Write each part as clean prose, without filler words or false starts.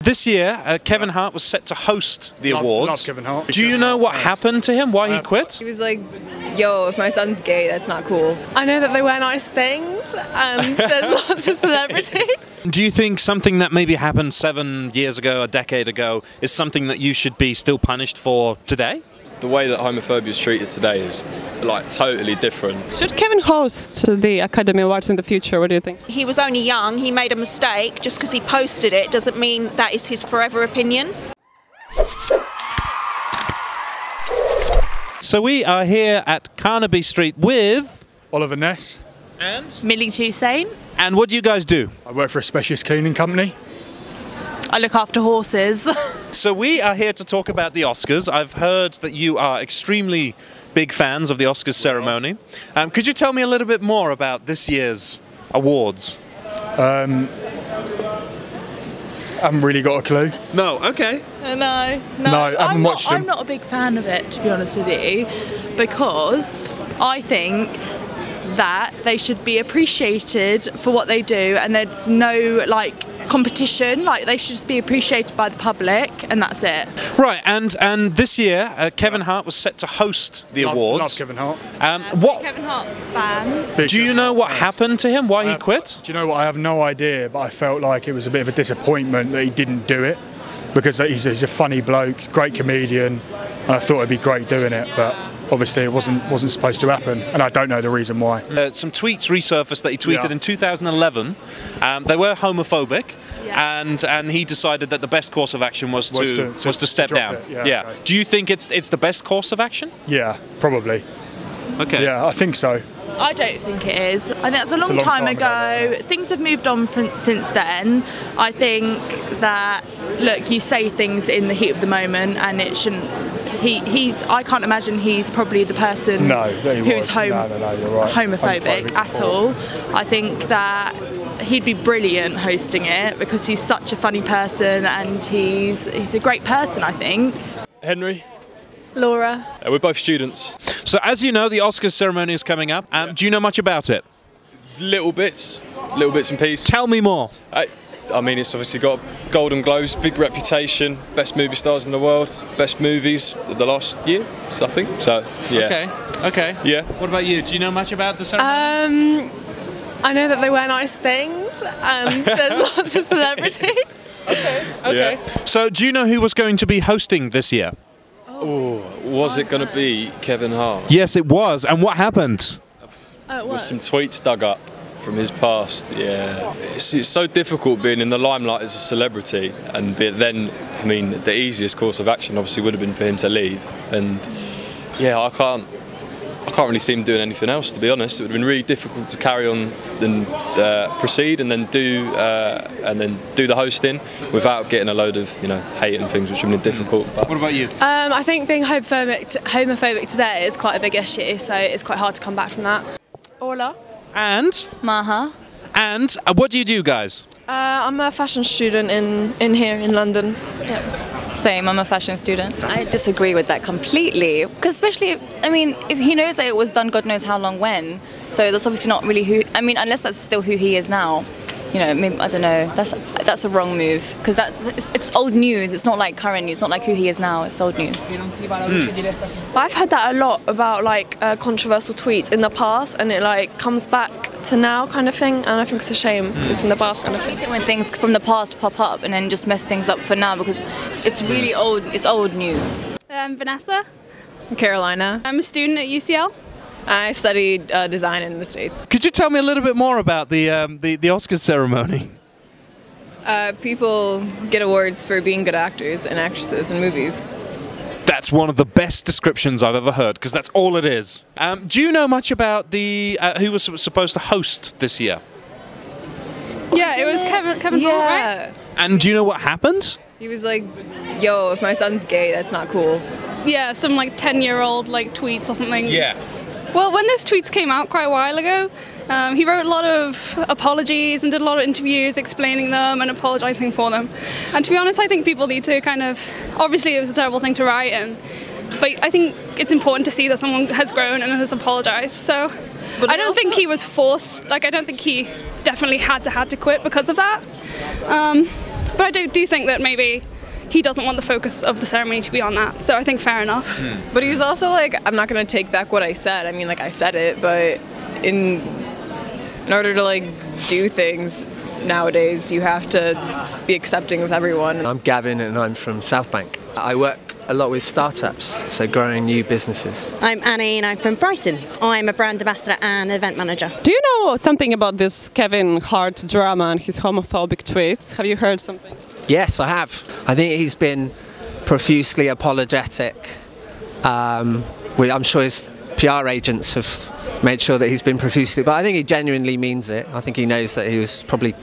This year, Kevin Hart was set to host the awards. Love Kevin Hart. Do you know what happened to him? Why he quit? He was like, yo, if my son's gay, that's not cool. I know that they wear nice things and there's lots of celebrities. Do you think something that maybe happened 7 years ago, a decade ago, is something that you should be still punished for today? The way that homophobia is treated today is like totally different. Should Kevin host the Academy Awards in the future? What do you think? He was only young, he made a mistake. Just because he posted it doesn't mean that is his forever opinion. So we are here at Carnaby Street with Oliver Ness. And Millie Toussaint. And what do you guys do? I work for a specialist cleaning company. I look after horses. So we are here to talk about the Oscars. I've heard that you are extremely big fans of the Oscars ceremony. Could you tell me a little bit more about this year's awards? I haven't really got a clue. No, okay. No, I haven't watched them. I'm not a big fan of it, to be honest with you, because I think that they should be appreciated for what they do, and there's no competition. They should just be appreciated by the public, and that's it. Right, and this year Kevin Hart was set to host the awards. Love Kevin Hart. Kevin Hart fans. Do you know what happened to him? Why he quit? Do you know what? I have no idea, but I felt like it was a bit of a disappointment that he didn't do it, because he's a funny bloke, great comedian, and I thought it'd be great doing it, but obviously it wasn't supposed to happen, and I don't know the reason why. Some tweets resurfaced that he tweeted in 2011. They were homophobic, and he decided that the best course of action was to step down. Yeah. Do you think it's the best course of action? Yeah, probably. Okay. Yeah, I think so. I don't think it is. I think that's a long time ago. Things have moved on since then. I think that, look, you say things in the heat of the moment, and it shouldn't. I can't imagine he's probably the person who's homophobic at all. I think that he'd be brilliant hosting it because he's such a funny person and he's a great person, I think. Henry. Laura. We're both students. So as you know, the Oscars ceremony is coming up. Do you know much about it? Little bits and pieces. Tell me more. I mean, it's obviously got Golden Globes, big reputation, best movie stars in the world, best movies of the last year, I think. So, yeah. Okay. Yeah. What about you? Do you know much about the ceremony? I know that they wear nice things and there's lots of celebrities. Okay. Yeah. So do you know who was going to be hosting this year? Was it going to be Kevin Hart? Yes, it was. And what happened? Was some tweets dug up from his past. Yeah, it's so difficult being in the limelight as a celebrity, and then, I mean, the easiest course of action obviously would have been for him to leave, and yeah, I can't really see him doing anything else, to be honest. It would have been really difficult to carry on and proceed and then do the hosting without getting a load of hate and things, which would have been difficult. What about you? I think being homophobic today is quite a big issue, so it's quite hard to come back from that. Orla. And? Maha. And what do you do, guys? I'm a fashion student in here in London. Yep. Same, I'm a fashion student. I disagree with that completely, because especially, I mean, if he knows that it was done God knows how long when, so that's obviously not really who, I mean, unless that's still who he is now. Maybe, I don't know, that's a wrong move, because it's old news, it's not like current news, it's not like who he is now, it's old news. I've heard that a lot about controversial tweets in the past, and it comes back to now kind of thing, and I think it's a shame because it's in the past kind of thing. I hate it when things from the past pop up and then just mess things up for now, because it's really old, it's old news. Vanessa. Carolina. I'm a student at UCL. I studied design in the States. Could you tell me a little bit more about the Oscars ceremony? People get awards for being good actors and actresses in movies. That's one of the best descriptions I've ever heard, because that's all it is. Do you know much about who was supposed to host this year? Yeah, it was Kevin Hart, right? And do you know what happened? He was like, yo, if my son's gay, that's not cool. Yeah, some 10-year-old tweets or something. Yeah. Well, when those tweets came out quite a while ago, he wrote a lot of apologies and did a lot of interviews explaining them and apologising for them. And to be honest, I think people need to obviously it was a terrible thing to write, but I think it's important to see that someone has grown and has apologised. So I don't think he was forced, I don't think he definitely had to quit because of that. But I do think that maybe he doesn't want the focus of the ceremony to be on that. So I think fair enough. But he's also like, I'm not going to take back what I said. I mean, like, I said it, but in order to like do things nowadays, you have to be accepting of everyone. I'm Gavin and I'm from South Bank. I work a lot with startups, so growing new businesses. I'm Annie and I'm from Brighton. I'm a brand ambassador and event manager. Do you know something about this Kevin Hart drama and his homophobic tweets? Have you heard something? Yes, I have. I think he's been profusely apologetic. I'm sure his PR agents have made sure that he's been profusely, but I think he genuinely means it. I think he knows that he was probably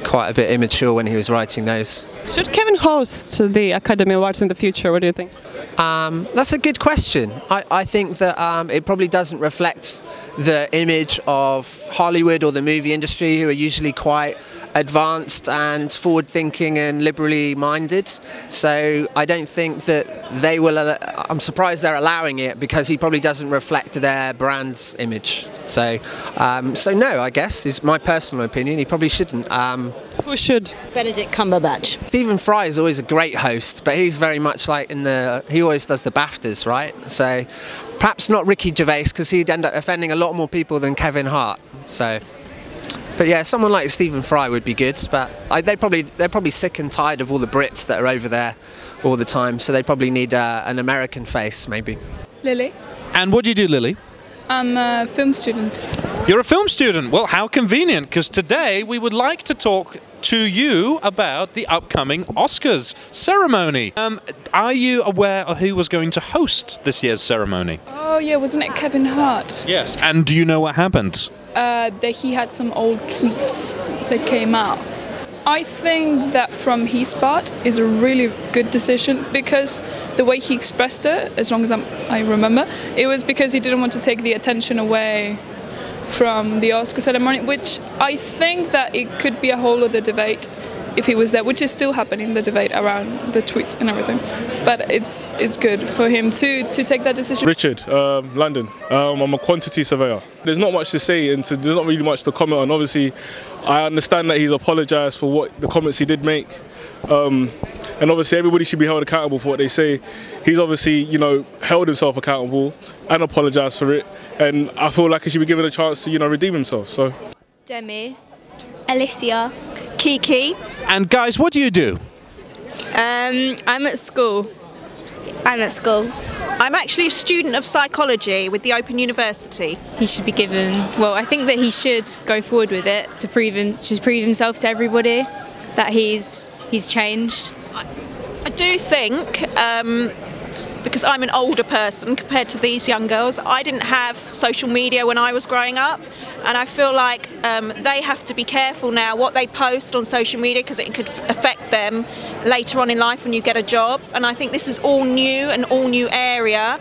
quite a bit immature when he was writing those. Should Kevin host the Academy Awards in the future? What do you think? That's a good question. I think that it probably doesn't reflect the image of Hollywood or the movie industry, who are usually quite advanced and forward-thinking and liberally minded. So I don't think that they will. I'm surprised they're allowing it, because he probably doesn't reflect their brand's image. So no, I guess is my personal opinion. He probably shouldn't. Who should? Benedict Cumberbatch. Stephen Fry is always a great host, but he's very much like he always does the BAFTAs, right? So perhaps not Ricky Gervais, because he'd end up offending a lot more people than Kevin Hart. So, but yeah, someone like Stephen Fry would be good. But they're probably sick and tired of all the Brits that are over there all the time. So they probably need an American face, maybe. Lily? And what do you do, Lily? I'm a film student. You're a film student. Well, how convenient, because today we would like to talk to you about the upcoming Oscars ceremony. Are you aware of who was going to host this year's ceremony? Oh yeah, wasn't it Kevin Hart? Yes. And do you know what happened? That he had some old tweets that came out. I think that from his part is a really good decision, because the way he expressed it, as long as I remember, it was because he didn't want to take the attention away from the Oscar ceremony, which I think that it could be a whole other debate if he was there, which is still happening, the debate around the tweets and everything. But it's good for him to take that decision. Richard, London. I'm a quantity surveyor. There's not much to say, and there's not really much to comment on. Obviously, I understand that he's apologised for what the comments he did make. And obviously everybody should be held accountable for what they say. He's obviously, held himself accountable and apologised for it. And I feel like he should be given a chance to, redeem himself. So. Demi, Alicia, Kiki. And guys, what do you do? I'm at school. I'm at school. I'm actually a student of psychology with the Open University. He should be given. Well, I think that he should go forward with it to prove himself to everybody that he's changed. I do think, because I'm an older person compared to these young girls, I didn't have social media when I was growing up, and I feel like they have to be careful now what they post on social media, because it could affect them later on in life when you get a job. And I think this is all new, an all new area.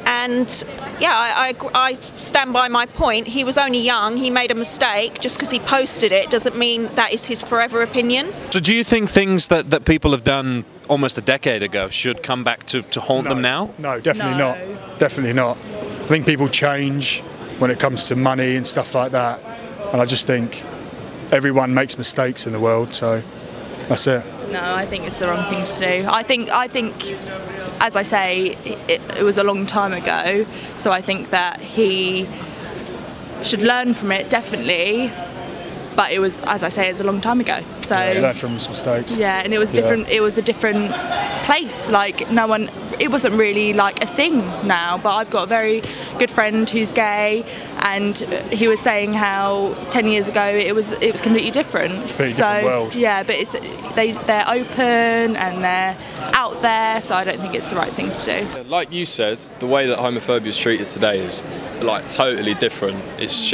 And yeah, I stand by my point. He was only young, he made a mistake. Just because he posted it doesn't mean that is his forever opinion. So do you think things that people have done almost a decade ago should come back to haunt them now? No, definitely not. Definitely not. I think people change when it comes to money and stuff like that. And I just think everyone makes mistakes in the world, so that's it. No, I think it's the wrong thing to do. I think, as I say, it was a long time ago, so I think that he should learn from it, definitely. But it was, as I say, it's a long time ago. So yeah, learn from his mistakes. Yeah, and it was different. It was a different place. Like no one, it wasn't really like a thing now. But I've got a very good friend who's gay, and he was saying how 10 years ago it was completely different. Completely different world. Yeah, but they're open and they're out there, so I don't think it's the right thing to do. Like you said, the way that homophobia is treated today is like totally different. It's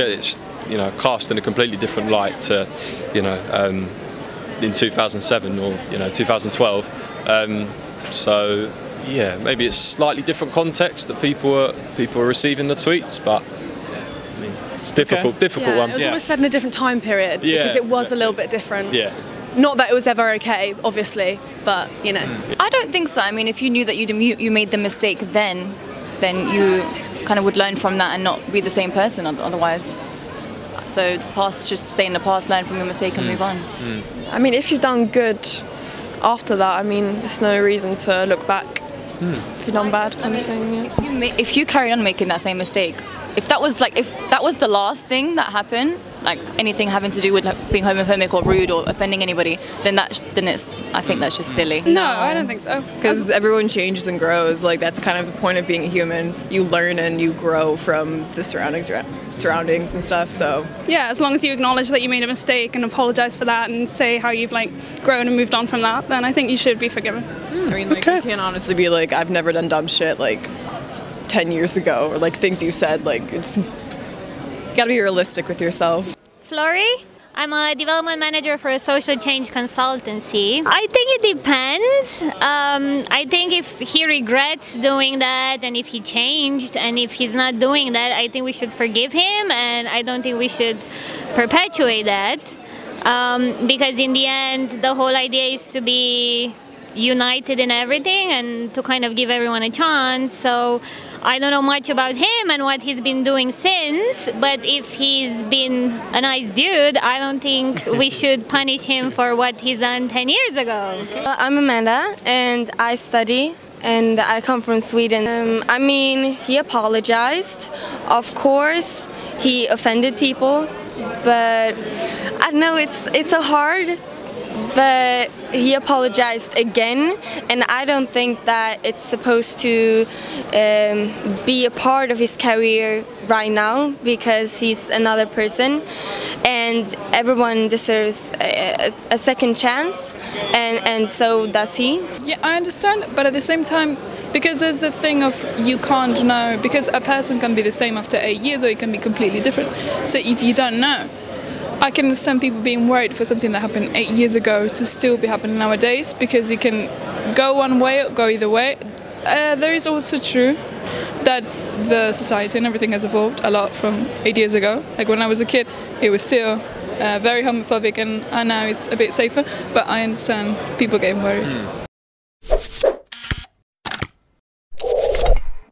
cast in a completely different light to, in 2007 or 2012. So yeah, maybe it's slightly different context that people are receiving the tweets, but yeah, I mean, it's difficult one. It was almost said in a different time period because it was a little bit different. Yeah. Not that it was ever okay, obviously, but I don't think so. I mean, if you knew that you made the mistake then you kind of would learn from that and not be the same person otherwise. So past, just stay in the past, learn from your mistake and move on. I mean, if you've done good after that, I mean, there's no reason to look back if you've done bad kind of thing. Yeah. If you carry on making that same mistake, if that was the last thing that happened, like anything having to do with like being homophobic or rude or offending anybody, then I think that's just silly. No, I don't think so. Because everyone changes and grows. Like that's kind of the point of being a human. You learn and you grow from the surroundings and stuff. So yeah, as long as you acknowledge that you made a mistake and apologize for that and say how you've like grown and moved on from that, then I think you should be forgiven. I mean, like you can't honestly be like, I've never done dumb shit like 10 years ago, or like things you said. Like it's, you gotta be realistic with yourself. Flory, I'm a development manager for a social change consultancy. I think it depends. I think if he regrets doing that and if he changed and if he's not doing that, I think we should forgive him, and I don't think we should perpetuate that, because in the end the whole idea is to be united in everything and to kind of give everyone a chance. So I don't know much about him and what he's been doing since, but if he's been a nice dude, I don't think we should punish him for what he's done 10 years ago. I'm Amanda and I study and I come from Sweden. I mean, he apologized. Of course, he offended people, but I don't know, it's so hard. But he apologized again, and I don't think that it's supposed to be a part of his career right now, because he's another person and everyone deserves a second chance, and so does he. Yeah, I understand, but at the same time, because there's the thing of you can't know, because a person can be the same after 8 years or it can be completely different. So if you don't know, I can understand people being worried for something that happened 8 years ago to still be happening nowadays, because it can go one way or go either way. There is also true that the society and everything has evolved a lot from 8 years ago. Like when I was a kid, it was still very homophobic, and now it's a bit safer, but I understand people getting worried.